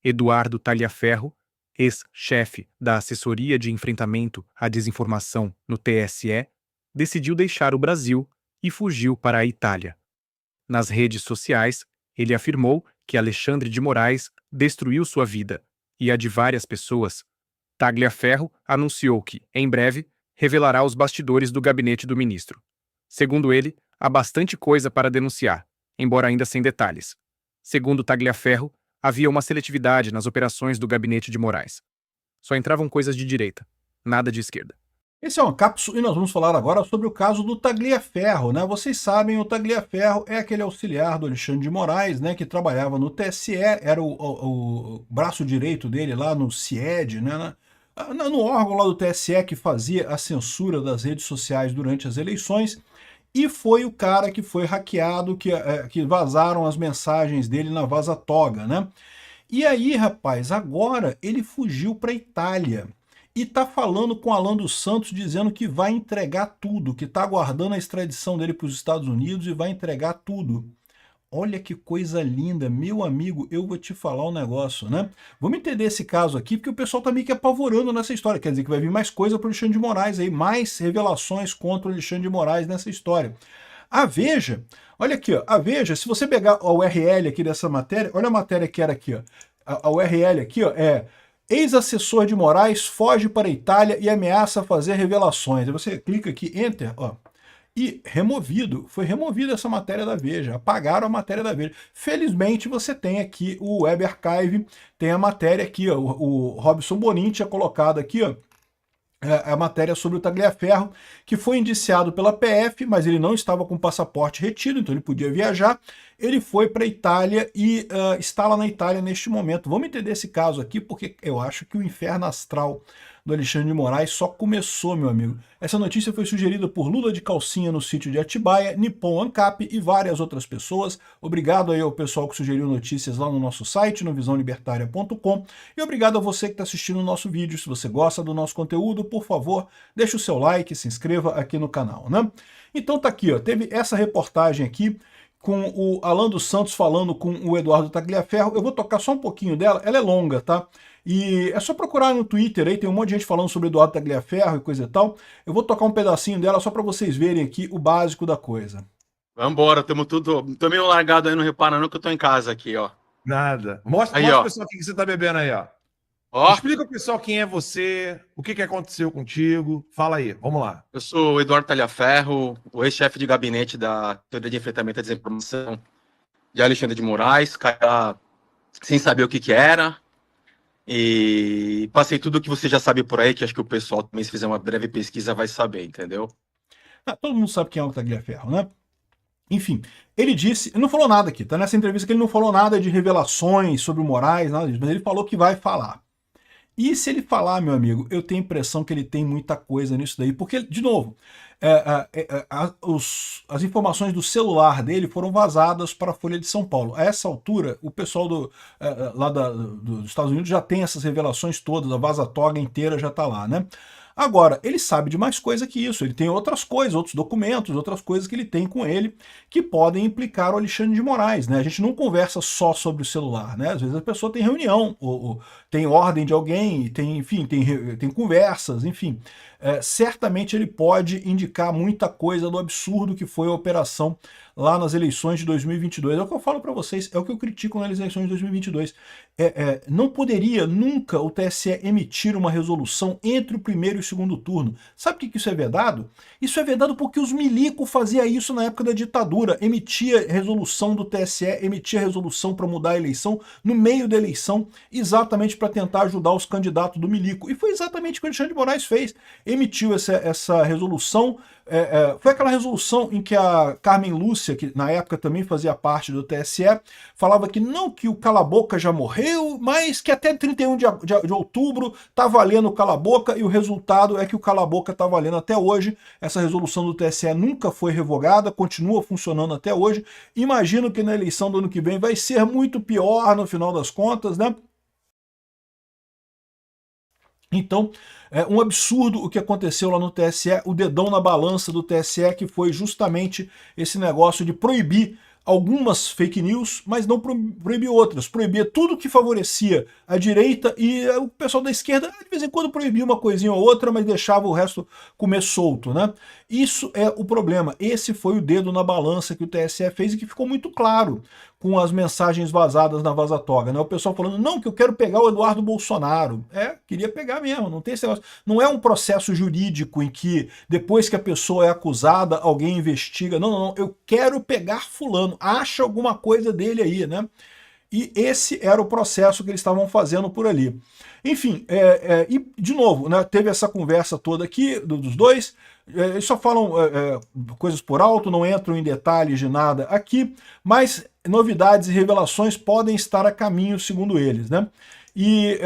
Eduardo Talhaferro, ex-chefe da Assessoria de Enfrentamento à Desinformação no TSE, decidiu deixar o Brasil e fugiu para a Itália. Nas redes sociais, ele afirmou que Alexandre de Moraes destruiu sua vida e a de várias pessoas. Tagliaferro anunciou que, em breve, revelará os bastidores do gabinete do ministro. Segundo ele, há bastante coisa para denunciar, embora ainda sem detalhes. Segundo Tagliaferro, havia uma seletividade nas operações do gabinete de Moraes. Só entravam coisas de direita, nada de esquerda. Esse é um cápsula e nós vamos falar agora sobre o caso do Tagliaferro, né? Vocês sabem, o Tagliaferro é aquele auxiliar do Alexandre de Moraes, né, que trabalhava no TSE, era o braço direito dele lá no CIED, né, no órgão lá do TSE que fazia a censura das redes sociais durante as eleições, e foi o cara que foi hackeado, que vazaram as mensagens dele na Vaza-Toga, né? E aí, rapaz, agora ele fugiu para a Itália. E tá falando com Alan dos Santos, dizendo que vai entregar tudo, que tá aguardando a extradição dele para os Estados Unidos e vai entregar tudo. Olha que coisa linda, meu amigo, eu vou te falar um negócio, né? Vamos entender esse caso aqui, porque o pessoal tá meio que apavorando nessa história, quer dizer que vai vir mais coisa para o Alexandre de Moraes aí, mais revelações contra o Alexandre de Moraes nessa história. A Veja, olha aqui, ó, a Veja, se você pegar a URL aqui dessa matéria, olha a matéria que era aqui, ó, a URL aqui, ó, é ex-assessor de Moraes foge para a Itália e ameaça fazer revelações. Aí você clica aqui, Enter, ó, e foi removida essa matéria da Veja, apagaram a matéria da Veja. Felizmente você tem aqui o Web Archive, tem a matéria aqui, ó, o Robson Bonin tinha colocado aqui, ó, a matéria sobre o Tagliaferro, que foi indiciado pela PF, mas ele não estava com passaporte retido, então ele podia viajar. Ele foi para a Itália e está lá na Itália neste momento. Vamos entender esse caso aqui, porque eu acho que o inferno astral do Alexandre de Moraes só começou, meu amigo. Essa notícia foi sugerida por Lula de Calcinha no sítio de Atibaia, Nippon Ancap e várias outras pessoas. Obrigado aí ao pessoal que sugeriu notícias lá no nosso site, no visãolibertaria.com. E obrigado a você que está assistindo o nosso vídeo. Se você gosta do nosso conteúdo, por favor, deixe o seu like, se inscreva aqui no canal, né? Então tá aqui, ó, teve essa reportagem aqui com o Alan dos Santos falando com o Eduardo Tagliaferro. Eu vou tocar só um pouquinho dela, ela é longa, tá? E é só procurar no Twitter aí, tem um monte de gente falando sobre Eduardo Tagliaferro e coisa e tal. Eu vou tocar um pedacinho dela só para vocês verem aqui o básico da coisa. Vambora, tamo tudo. Tô meio largado aí, não repara não que eu tô em casa aqui, ó. Nada. Mostra, Aí, mostra ó. pro pessoal o que você tá bebendo aí, ó. Ó, Explica pro pessoal quem é você, o que aconteceu contigo. Fala aí, vamos lá. eu sou o Eduardo Talhaferro, o ex-chefe de gabinete da Teoria de Enfrentamento à Desinformação de Alexandre de Moraes, cara sem saber o que era. E passei tudo o que você já sabe por aí, que acho que o pessoal também, se fizer uma breve pesquisa, vai saber, entendeu? Todo mundo sabe quem é o Tagliaferro, né? Enfim, ele disse, ele não falou nada aqui, tá nessa entrevista que ele não falou nada de revelações sobre o Moraes, nada disso, mas ele falou que vai falar. E se ele falar, meu amigo, eu tenho a impressão que ele tem muita coisa nisso daí, porque, de novo, as informações do celular dele foram vazadas para a Folha de São Paulo. A essa altura, o pessoal dos Estados Unidos já tem essas revelações todas, a Vaza-Toga inteira já está lá, né? Agora, ele sabe de mais coisa que isso, ele tem outras coisas, outros documentos, outras coisas que ele tem com ele que podem implicar o Alexandre de Moraes, né? A gente não conversa só sobre o celular, né? Às vezes a pessoa tem reunião, ou tem ordem de alguém, enfim, tem conversas, enfim. Certamente ele pode indicar muita coisa do absurdo que foi a operação lá nas eleições de 2022. É o que eu falo para vocês, é o que eu critico nas eleições de 2022. Não poderia nunca o TSE emitir uma resolução entre o primeiro e o segundo turno. Sabe por que isso é vedado? Isso é vedado porque os milicos faziam isso na época da ditadura, emitia resolução do TSE, emitia resolução para mudar a eleição no meio da eleição, exatamente para tentar ajudar os candidatos do milico. E foi exatamente o que o Alexandre de Moraes fez. Emitiu essa resolução, foi aquela resolução em que a Carmen Lúcia, que na época também fazia parte do TSE, falava que não, que o cala-boca já morreu, mas que até 31 de outubro tá valendo o cala-boca, e o resultado é que o cala-boca tá valendo até hoje. Essa resolução do TSE nunca foi revogada, continua funcionando até hoje. Imagino que na eleição do ano que vem vai ser muito pior no final das contas, né? Então, é um absurdo o que aconteceu lá no TSE, o dedão na balança do TSE, que foi justamente esse negócio de proibir algumas fake news, mas não proibia outras. Proibia tudo que favorecia a direita e o pessoal da esquerda, de vez em quando, proibia uma coisinha ou outra, mas deixava o resto comer solto, né? Isso é o problema. Esse foi o dedo na balança que o TSE fez e que ficou muito claro com as mensagens vazadas na Vaza Toga, né? O pessoal falando, não, que eu quero pegar o Eduardo Bolsonaro. Queria pegar mesmo, não tem esse negócio. Não é um processo jurídico em que, depois que a pessoa é acusada, alguém investiga. Não, não, não, eu quero pegar fulano. Acha alguma coisa dele aí, né? E esse era o processo que eles estavam fazendo por ali. Enfim, e de novo, né, teve essa conversa toda aqui dos dois, eles só falam coisas por alto, não entram em detalhes de nada aqui, mas novidades e revelações podem estar a caminho, segundo eles, né? E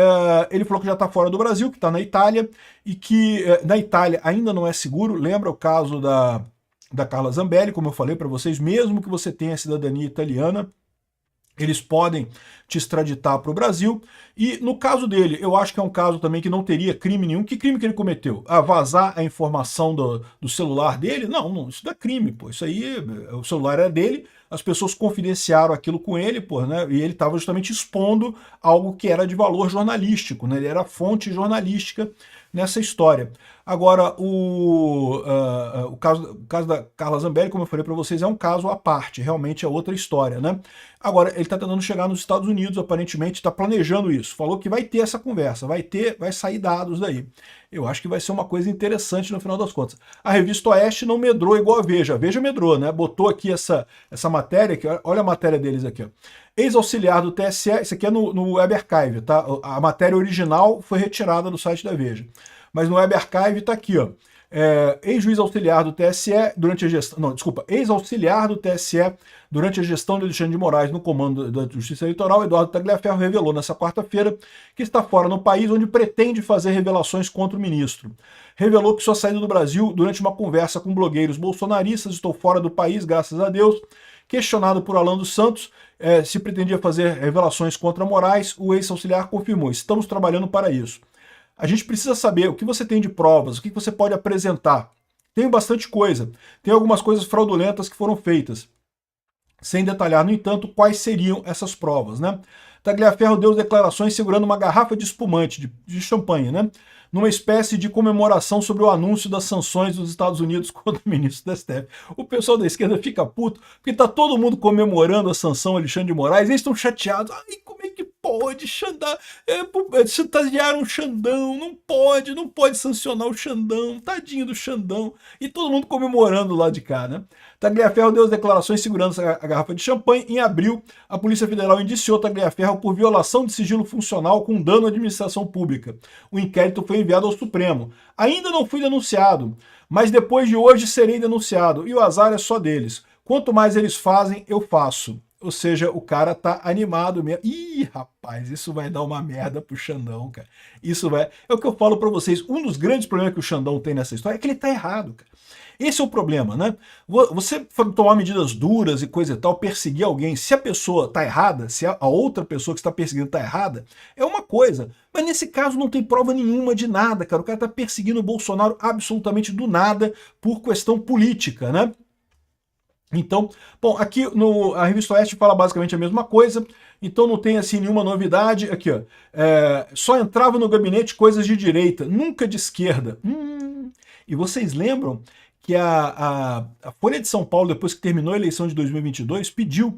ele falou que já está fora do Brasil, que está na Itália, e que na Itália ainda não é seguro. Lembra o caso da Carla Zambelli, como eu falei para vocês, mesmo que você tenha cidadania italiana, eles podem te extraditar para o Brasil. E no caso dele, eu acho que é um caso também que não teria crime nenhum. Que crime que ele cometeu? Vazar a informação do celular dele? Não, não, isso não é crime, pô. Isso aí, o celular era dele, as pessoas confidenciaram aquilo com ele, pô, né? E ele estava justamente expondo algo que era de valor jornalístico, né? Ele era fonte jornalística nessa história. Agora, o caso da Carla Zambelli, como eu falei para vocês, é um caso à parte, realmente é outra história, né? Agora, ele está tentando chegar nos Estados Unidos, aparentemente, está planejando isso. Falou que vai ter essa conversa, vai sair dados daí. Eu acho que vai ser uma coisa interessante no final das contas. A revista Oeste não medrou igual a Veja. A Veja medrou, né? Botou aqui essa matéria, aqui, olha a matéria deles aqui, ó. Ex-auxiliar do TSE, isso aqui é no Web Archive, tá? A matéria original foi retirada do site da Veja. Mas no Web Archive está aqui, ó. Ex-juiz auxiliar do TSE durante a gestão... Não, desculpa. Ex-auxiliar do TSE durante a gestão de Alexandre de Moraes no comando da Justiça Eleitoral, Eduardo Tagliaferro revelou nessa quarta-feira que está fora no país onde pretende fazer revelações contra o ministro. Revelou que sua saída do Brasil durante uma conversa com blogueiros bolsonaristas, estou fora do país, graças a Deus. Questionado por Alan dos Santos se pretendia fazer revelações contra Moraes, o ex-auxiliar confirmou, estamos trabalhando para isso. A gente precisa saber o que você tem de provas, o que você pode apresentar. Tem bastante coisa. Tem algumas coisas fraudulentas que foram feitas. Sem detalhar, no entanto, quais seriam essas provas, né? Tagliaferro deu declarações segurando uma garrafa de espumante, de champanhe, né? Numa espécie de comemoração sobre o anúncio das sanções dos Estados Unidos contra o ministro da STF. O pessoal da esquerda fica puto, porque tá todo mundo comemorando a sanção Alexandre de Moraes, eles estão chateados. Ai, como é que pode chantagear um Xandão? Não pode sancionar o Xandão, tadinho do Xandão. E todo mundo comemorando lá de cá, né? Tagliaferro deu as declarações segurando a garrafa de champanhe. Em abril, a Polícia Federal indiciou Tagliaferro por violação de sigilo funcional com dano à administração pública. O inquérito foi enviado ao Supremo. Ainda não fui denunciado, mas depois de hoje serei denunciado. E o azar é só deles. Quanto mais eles fazem, eu faço. Ou seja, o cara tá animado mesmo. Ih, rapaz, isso vai dar uma merda pro Xandão, cara. Isso vai... É o que eu falo pra vocês. Um dos grandes problemas que o Xandão tem nessa história é que ele tá errado, cara. Esse é o problema, né? Você tomar medidas duras e coisa e tal, perseguir alguém, se a pessoa tá errada, se a outra pessoa que está perseguindo tá errada, é uma coisa. Mas nesse caso não tem prova nenhuma de nada, cara. O cara tá perseguindo o Bolsonaro absolutamente do nada por questão política, né? Então, bom, aqui a Revista Oeste fala basicamente a mesma coisa, então não tem assim nenhuma novidade. Aqui, ó, só entrava no gabinete coisas de direita, nunca de esquerda. E vocês lembram que a Folha de São Paulo, depois que terminou a eleição de 2022, pediu,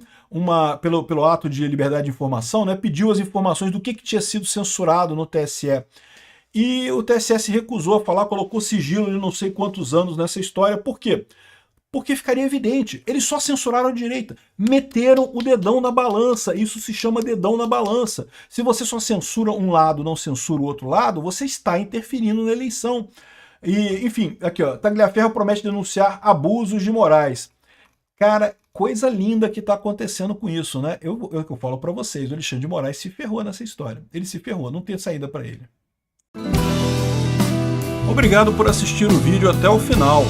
pelo ato de liberdade de informação, né, pediu as informações do que tinha sido censurado no TSE. E o TSE se recusou a falar, colocou sigilo de não sei quantos anos nessa história. Por quê? Porque ficaria evidente, eles só censuraram a direita, meteram o dedão na balança, isso se chama dedão na balança. Se você só censura um lado, não censura o outro lado, você está interferindo na eleição. E, enfim, aqui ó, Tagliaferro promete denunciar abusos de Moraes. Cara, coisa linda que está acontecendo com isso, né? Eu falo para vocês, o Alexandre de Moraes se ferrou nessa história. Ele se ferrou, não tem saída para ele. Obrigado por assistir o vídeo até o final.